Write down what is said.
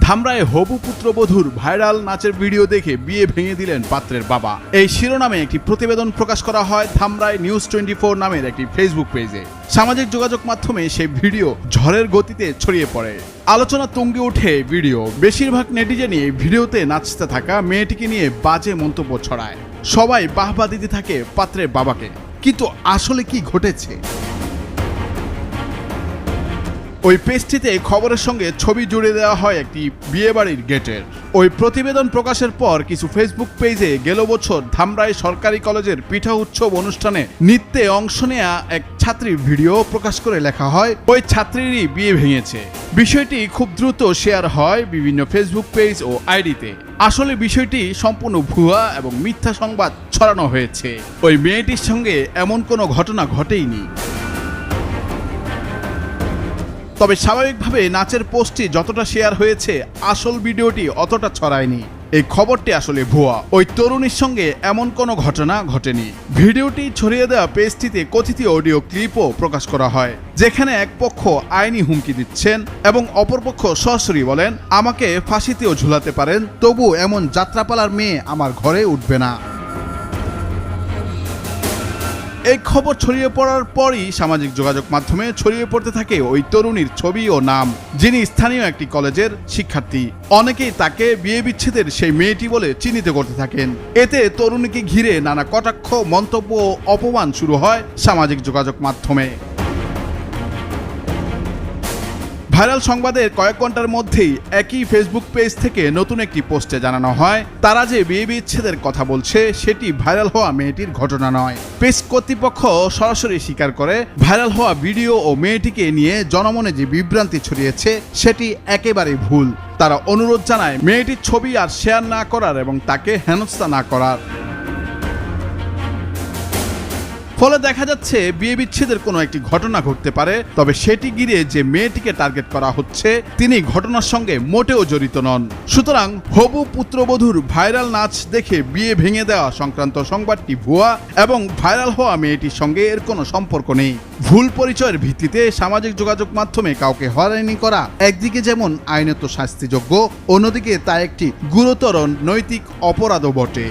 ধামরায় হবু পুত্রবধূর ভাইরাল নাচের ভিডিও দেখে বিয়ে ভেঙে দিলেন পাত্রের বাবা। এই শিরোনামে একটি প্রতিবেদন প্রকাশ করা হয় ধামরায় নিউজ 24 নামের একটি ফেসবুক পেজে। সামাজিক যোগাযোগ মাধ্যমে সেই ভিডিও ঝড়ের গতিতে ছড়িয়ে পড়ে। আলোচনা তুঙ্গে ওঠে ভিডিও। বেশিরভাগ নেটিজেনই এই ভিডিওতে নাচতে থাকা মেয়েটিকে নিয়ে বাজে মন্তব্য ছড়ায়। সবাই বাহবা দিতে থাকে পাত্রের বাবাকে। কিন্তু আসলে কি ঘটেছে? ওই পেজটিতে খবরের সঙ্গে ছবি জুড়ে দেওয়া হয় একটি বিয়েবাড়ির গেটের। ওই প্রতিবেদন প্রকাশের পর কিছু ফেসবুক পেজে গেল বছর ধামরাই সরকারি কলেজের পিঠা উৎসব অনুষ্ঠানে নৃত্যে অংশ নেয়া এক ছাত্রীর ভিডিও প্রকাশ করে লেখা হয় ওই ছাত্রীরই বিয়ে ভেঙেছে। বিষয়টি খুব দ্রুত শেয়ার হয় বিভিন্ন ফেসবুক পেজ ও আইডিতে। আসলে বিষয়টি সম্পূর্ণ ভুয়া এবং মিথ্যা সংবাদ ছড়ানো হয়েছে। ওই মেয়েটির সঙ্গে এমন কোনো ঘটনা ঘটেইনি। তবে স্বাভাবিকভাবে নাচের পোস্টটি যতটা শেয়ার হয়েছে আসল ভিডিওটি অতটা ছড়ায়নি। এই খবরটি আসলে ভুয়া। ওই তরুণীর সঙ্গে এমন কোনো ঘটনা ঘটেনি। ভিডিওটি ছড়িয়ে দেওয়া পেজটিতে কথিত অডিও ক্লিপও প্রকাশ করা হয়, যেখানে এক পক্ষ আইনি হুমকি দিচ্ছেন এবং অপরপক্ষ সরাসরি বলেন, আমাকে ফাঁসিতেও ঝুলাতে পারেন, তবু এমন যাত্রাপালার মেয়ে আমার ঘরে উঠবে না। এই খবর ছড়িয়ে পড়ার পরই সামাজিক যোগাযোগ মাধ্যমে ছড়িয়ে পড়তে থাকে ওই তরুণীর ছবি ও নাম, যিনি স্থানীয় একটি কলেজের শিক্ষার্থী। অনেকেই তাকে বিয়ে বিচ্ছেদের সেই মেয়েটি বলে চিহ্নিত করতে থাকেন। এতে তরুণীকে ঘিরে নানা কটাক্ষ, মন্তব্য ও অপমান শুরু হয় সামাজিক যোগাযোগ মাধ্যমে। ভাইরাল সংবাদের কয়েক ঘন্টার মধ্যেই একই ফেসবুক পেজ থেকে নতুন একটি পোস্টে জানানো হয় তারা যে বিয়ে বিচ্ছেদের কথা বলছে সেটি ভাইরাল হওয়া মেয়েটির ঘটনা নয়। পেজ কর্তৃপক্ষ সরাসরি স্বীকার করে ভাইরাল হওয়া ভিডিও ও মেয়েটিকে নিয়ে জনমনে যে বিভ্রান্তি ছড়িয়েছে সেটি একেবারেই ভুল। তারা অনুরোধ জানায় মেয়েটির ছবি আর শেয়ার না করার এবং তাকে হেনস্থা না করার। ফলে দেখা যাচ্ছে বিয়ে বিচ্ছেদের কোনো একটি ঘটনা ঘটতে পারে, তবে সেটি ঘিরে যে মেয়েটিকে টার্গেট করা হচ্ছে তিনি ঘটনার সঙ্গে মোটেও জড়িত নন। সুতরাং হবু পুত্রবধূর ভাইরাল নাচ দেখে বিয়ে ভেঙে দেওয়া সংক্রান্ত সংবাদটি ভুয়া এবং ভাইরাল হওয়া মেয়েটির সঙ্গে এর কোনো সম্পর্ক নেই। ভুল পরিচয়ের ভিত্তিতে সামাজিক যোগাযোগ মাধ্যমে কাউকে হয়রানি করা একদিকে যেমন আইনত শাস্তিযোগ্য, অন্যদিকে তা একটি গুরুতর নৈতিক অপরাধও বটে।